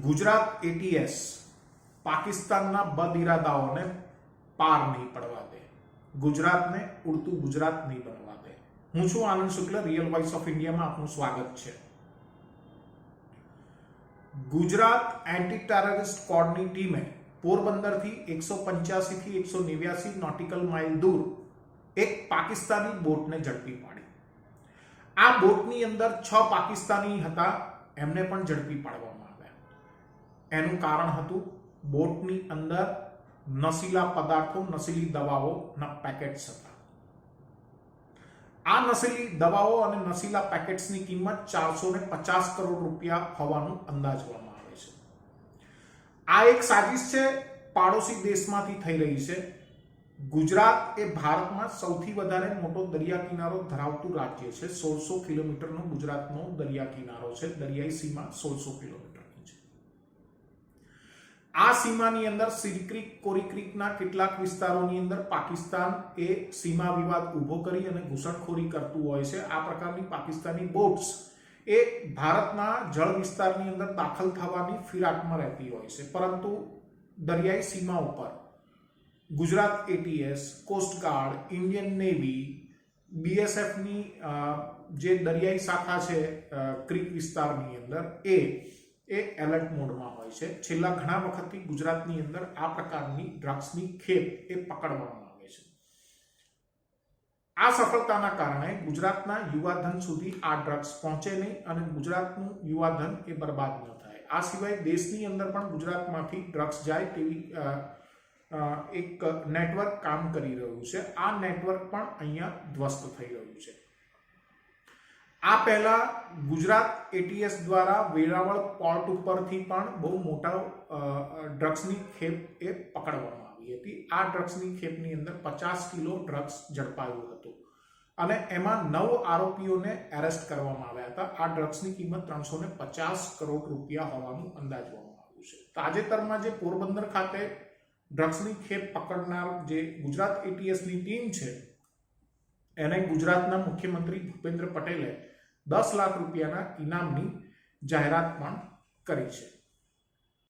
Gujarat ATS પાકિસ્તાનના બદ ઇરાદાઓને પાર નહીં પડવા દે, ગુજરાતને ઉડતું ગુજરાત નહીં બનવા દે। હું છું આનંદ શુક્લ, રિયલ વોઇસ ઓફ ઇન્ડિયામાં આપનું સ્વાગત છે। ગુજરાત એન્ટી ટેરરિસ્ટ સ્ક્વોડની ટીમે પોરબંદરથી 185 થી 189 નોટિકલ માઇલ દૂર એક પાકિસ્તાની બોટને ઝડપી પાડી। આ બોટની અંદર 6 પાકિસ્તાની હતા, એમને પણ ઝડપી પાડવામાં આવ્યા। એનું કારણ હતું બોટની અંદર નશીલા પદાર્થો, નશીલી દવાઓના પેકેટ્સ હતા। આ નશીલી દવાઓ અને નશીલા પેકેટ્સની કિંમત 450 કરોડ રૂપિયા હોવાનું અંદાજવામાં આવે છે। આ એક સાજિશ છે, પાડોશી દેશમાંથી થઈ રહી છે। ગુજરાત એ ભારતમાં સૌથી વધારે મોટો દરિયા કિનારો ધરાવતું રાજ્ય છે। 1600 કિલોમીટરનો ગુજરાતનો દરિયા કિનારો છે, દરિયાઈ સીમા 1600 કિલોમીટરની છે। આ સીમાની અંદર સિર ક્રીક, કોરી ક્રીકના કેટલાક વિસ્તારોની અંદર પાકિસ્તાન એ સીમા વિવાદ ઉભો કરી અને ઘૂસણખોરી કરતું હોય છે। આ પ્રકારની પાકિસ્તાની બોટ્સ એ ભારતના જળ વિસ્તારની અંદર દાખલ થવાની ફિરાકમાં રહેતી હોય છે, પરંતુ દરિયાઈ સીમા ઉપર Gujarat ATS, coastguard, Indian navy, બીએસએફની જે દરિયાઈ શાખા છે ક્રીક વિસ્તારની અંદર એ એલર્ટ મોડમાં હોય છે। છેલ્લા ઘણા વખતથી ગુજરાતની અંદર આ પ્રકારની ડ્રગ્સની ખેપ એ પકડવામાં આવે છે। આ સફળતાના કારણે ગુજરાતના યુવાધન સુધી આ ડ્રગ્સ પહોંચે નહીં અને ગુજરાતનું યુવાધન એ બરબાદ ન થાય। આ સિવાય દેશની અંદર પણ ગુજરાતમાંથી ડ્રગ્સ જાય તેવી એક નેટવર્ક કામ કરી રહ્યું છે। આ નેટવર્ક પણ અહીંયા ધ્વસ્ત થઈ રહ્યું છે। આ પહેલા ગુજરાત એટીએસ દ્વારા વેરાવળ પોર્ટ ઉપરથી પણ બહુ મોટા ડ્રગ્સની ખેપ એ પકડવામાં આવી હતી। આ ડ્રગ્સની ખેપની અંદર 50 કિલો ડ્રગ્સ ઝડપાયું હતું અને એમાં 9 આરોપીઓને એરેસ્ટ કરવામાં આવ્યા હતા। આ ડ્રગ્સની કિંમત 350 કરોડ રૂપિયા હોવાનું અંદાજવામાં આવ્યું છે। તાજેતરમાં જે પોરબંદર ખાતે ડ્રગ્સની ખેપ પકડનાર જે ગુજરાત એટીએસની ટીમ છે એને ગુજરાતના મુખ્યમંત્રી ભૂપેન્દ્ર પટેલે 10 લાખ રૂપિયાના ઇનામની જાહેરાત પણ કરી છે।